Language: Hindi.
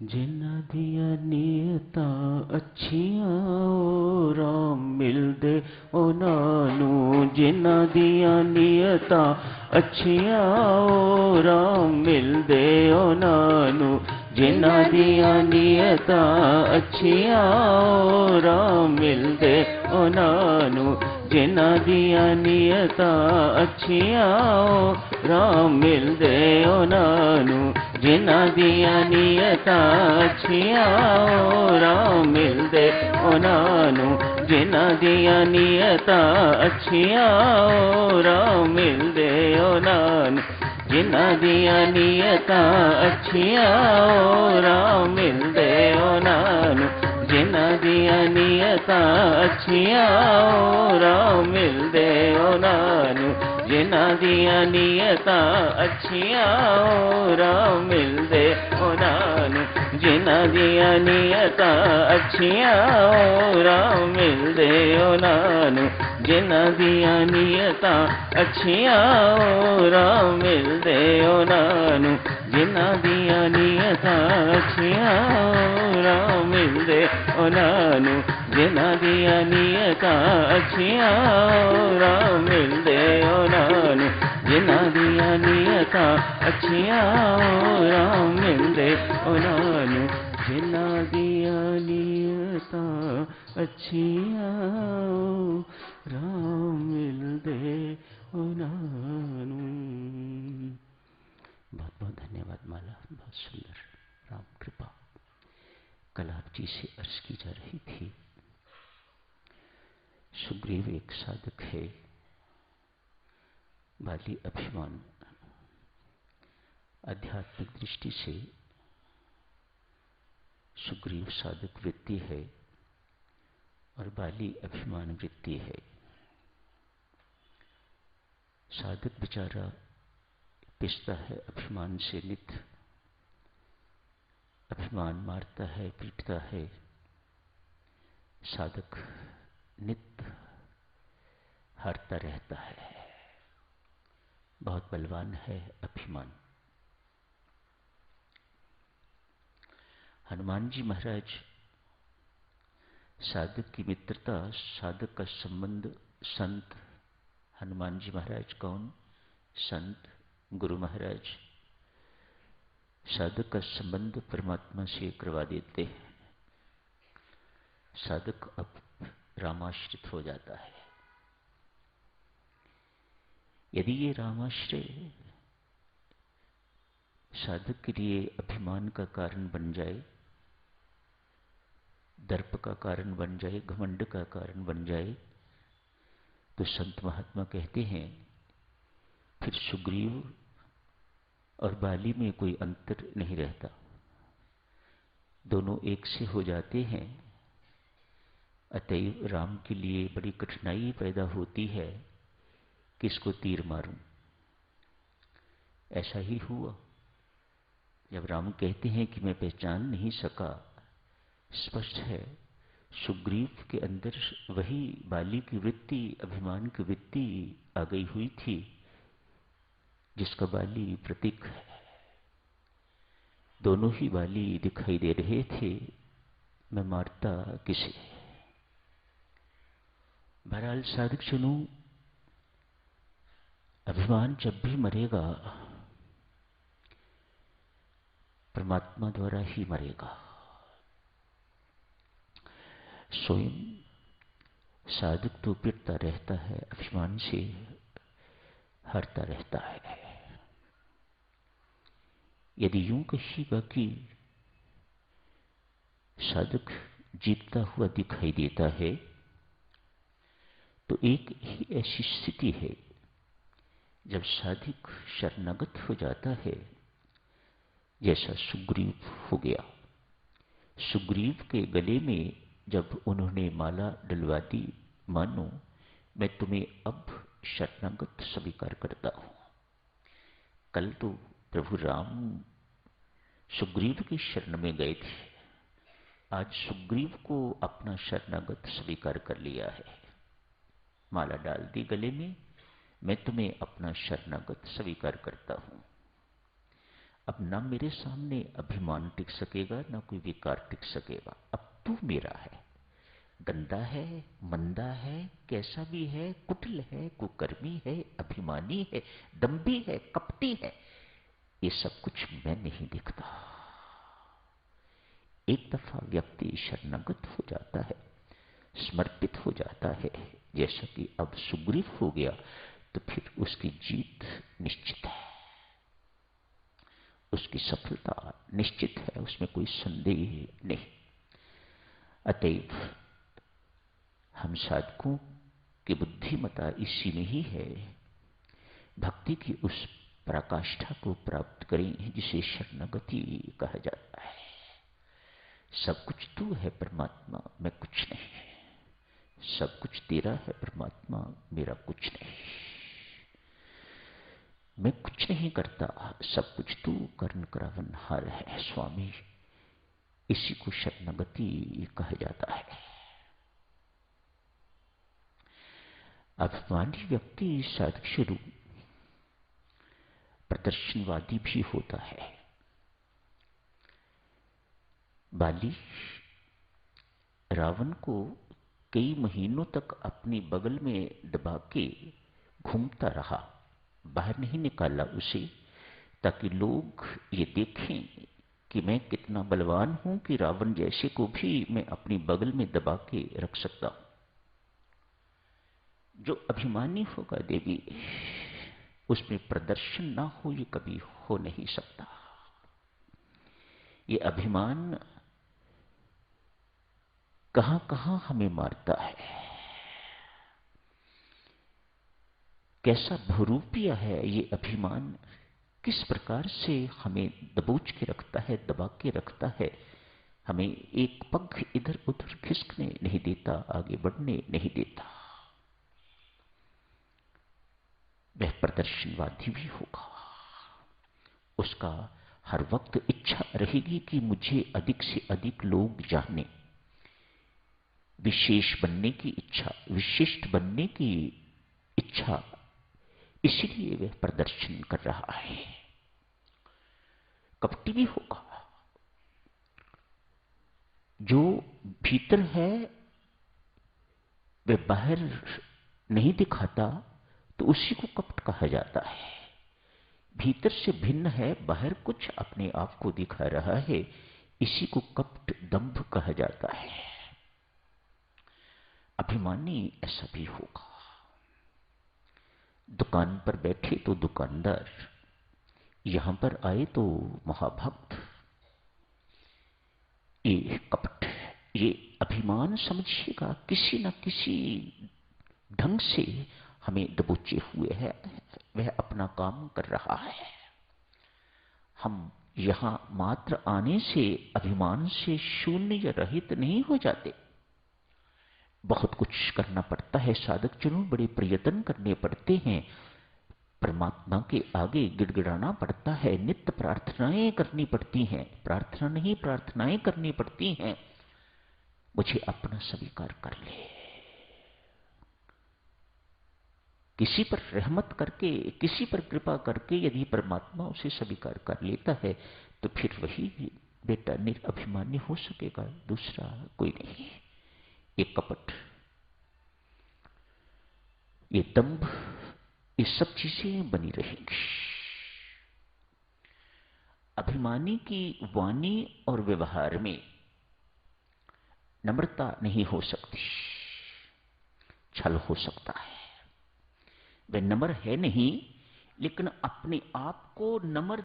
जिन्ना दिया नियता अच्छियां ओ राम मिलदे उन्हानू। जिन्ना दिया नियता अच्छियां ओ राम मिलदे उन्हानू। जिन्ना दिया नियता अच्छियां ओ राम मिलदे उन्हानू। जिन्ना दिया नियता अच्छियां ओ राम मिलदे उन्हानू। जिन्ना दिया नियता अच्छियां ओ राम मिलदे उन्हानू। जिन्ना दिया नियता अच्छियां ओ राम मिलदे उन्हानू। जिन्ना दिया नियता अच्छियां ओ राम मिलदे उन्हानू। जिन्ना दिया नियता अच्छियां ओ राम मिलदे उन्हानू। जिन्ना दिया नियता अच्छियां ओ राम मिलदे उन्हानू। जिन्ना दिया नियता अच्छियां ओ राम मिलदे उन्हानू। जिन्ना दिया नियता अच्छियां ओ राम मिलदे उन्हानू। जिन्ना दिया नियता अच्छियां ओ राम मिलदे उन्हानू। जिन्ना दिया नियता अच्छियां ओ राम मिलदे उन्हानू। जिन्ना दिया नियता अच्छियां ओ राम मिलदे उन्हानू। जिन्ना दिया नियता अच्छियां ओ राम मिलदे उन्हानू। बहुत बहुत धन्यवाद माला, बहुत सुंदर। राम कृपा। कल आप जी से अर्ज की जा रही थी, सुग्रीव एक साधक है, बाली अभिमान। आध्यात्मिक दृष्टि से सुग्रीव साधक वृत्ति है और बाली अभिमान वृत्ति है। साधक बेचारा पिसता है अभिमान से नित, अभिमान मारता है, पीटता है। साधक नित हारता रहता है, बहुत बलवान है अभिमान। हनुमान जी महाराज साधक की मित्रता, साधक का संबंध संत। हनुमान जी महाराज कौन? संत गुरु महाराज। साधक का संबंध परमात्मा से करवा देते हैं। साधक अब रामाश्रित हो जाता है। यदि ये रामाश्रय साधक के लिए अभिमान का कारण बन जाए, दर्प का कारण बन जाए, घमंड का कारण बन जाए, तो संत महात्मा कहते हैं फिर सुग्रीव और बाली में कोई अंतर नहीं रहता, दोनों एक से हो जाते हैं। अतएव राम के लिए बड़ी कठिनाई पैदा होती है, किसको तीर मारूं। ऐसा ही हुआ जब राम कहते हैं कि मैं पहचान नहीं सका। स्पष्ट है सुग्रीव के अंदर वही बाली की वृत्ति, अभिमान की वृत्ति आ गई हुई थी जिसका बाली प्रतीक है। दोनों ही बाली दिखाई दे रहे थे, मैं मारता किसे। बहरहाल साधक सुनो, अभिमान जब भी मरेगा परमात्मा द्वारा ही मरेगा। स्वयं साधक तो पिटता रहता है, अभिमान से हारता रहता है। यदि यूं कहिएगा कि साधक जीतता हुआ दिखाई देता है, तो एक ही ऐसी स्थिति है जब साधक शरणागत हो जाता है, जैसा सुग्रीव हो गया। सुग्रीव के गले में जब उन्होंने माला डलवा दी, मानो मैं तुम्हें अब शरणागत स्वीकार करता हूं। कल तो प्रभु राम सुग्रीव की शरण में गए थे, आज सुग्रीव को अपना शरणागत स्वीकार कर लिया है। माला डाल दी गले में, मैं तुम्हें अपना शरणागत स्वीकार करता हूं। अब ना मेरे सामने अभिमान टिक सकेगा, ना कोई विकार टिक सकेगा। अब तू मेरा है, गंदा है, मंदा है, कैसा भी है, कुटिल है, कुकर्मी है, अभिमानी है, दंभी है, कपटी है, ये सब कुछ मैं नहीं देखता। एक दफा व्यक्ति शरणागत हो जाता है, समर्पित हो जाता है, जैसा कि अब सुग्रीव हो गया, तो फिर उसकी जीत निश्चित है, उसकी सफलता निश्चित है, उसमें कोई संदेह नहीं। अतएव हम साधकों की बुद्धिमता इसी में ही है, भक्ति की उस पराकाष्ठा को प्राप्त करें जिसे शरणागति कहा जाता है। सब कुछ तू है परमात्मा, मैं कुछ नहीं। सब कुछ तेरा है परमात्मा, मेरा कुछ नहीं। मैं कुछ नहीं करता, सब कुछ तू कर्ण करावनहार है स्वामी। इसी को शरणागति कहा जाता है। अभिमानी व्यक्ति साधक शुरू प्रदर्शनवादी भी होता है। बाली रावण को कई महीनों तक अपनी बगल में दबा के घूमता रहा, बाहर नहीं निकाला उसे, ताकि लोग ये देखें कि मैं कितना बलवान हूं कि रावण जैसे को भी मैं अपनी बगल में दबा के रख सकता हूं। जो अभिमानी होगा देवी, उसमें प्रदर्शन ना हो, ये कभी हो नहीं सकता। ये अभिमान कहां कहां हमें मारता है, कैसा बहुरूपिया है ये अभिमान, किस प्रकार से हमें दबोच के रखता है, दबा के रखता है, हमें एक पग इधर उधर खिसकने नहीं देता, आगे बढ़ने नहीं देता। वह प्रदर्शनवादी भी होगा, उसका हर वक्त इच्छा रहेगी कि मुझे अधिक से अधिक लोग जाने, विशेष बनने की इच्छा, विशिष्ट बनने की इच्छा, इसलिए वह प्रदर्शन कर रहा है। कपटी भी होगा, जो भीतर है वह बाहर नहीं दिखाता, तो उसी को कपट कहा जाता है। भीतर से भिन्न है, बाहर कुछ अपने आप को दिखा रहा है, इसी को कपट दंभ कहा जाता है। अभिमानी ऐसा भी होगा। दुकान पर बैठे तो दुकानदार, यहां पर आए तो महाभक्त। ये कपट, ये अभिमान समझिएगा, किसी न किसी ढंग से हमें दबोचे हुए है, वह अपना काम कर रहा है। हम यहां मात्र आने से अभिमान से शून्य या रहित नहीं हो जाते। बहुत कुछ करना पड़ता है, साधक जनों बड़े प्रयत्न करने पड़ते हैं, परमात्मा के आगे गिड़गिड़ाना पड़ता है, नित्य प्रार्थनाएं करनी पड़ती हैं, प्रार्थना नहीं प्रार्थनाएं करनी पड़ती हैं। मुझे अपना स्वीकार कर ले, किसी पर रहमत करके, किसी पर कृपा करके यदि परमात्मा उसे स्वीकार कर लेता है, तो फिर वही बेटा निरअभिमानी हो सकेगा, दूसरा कोई नहीं। ये कपट, ये दंभ, ये सब चीजें बनी रहेंगी। अभिमानी की वाणी और व्यवहार में नम्रता नहीं हो सकती, छल हो सकता है। वह नम्र है नहीं, लेकिन अपने आप को नम्र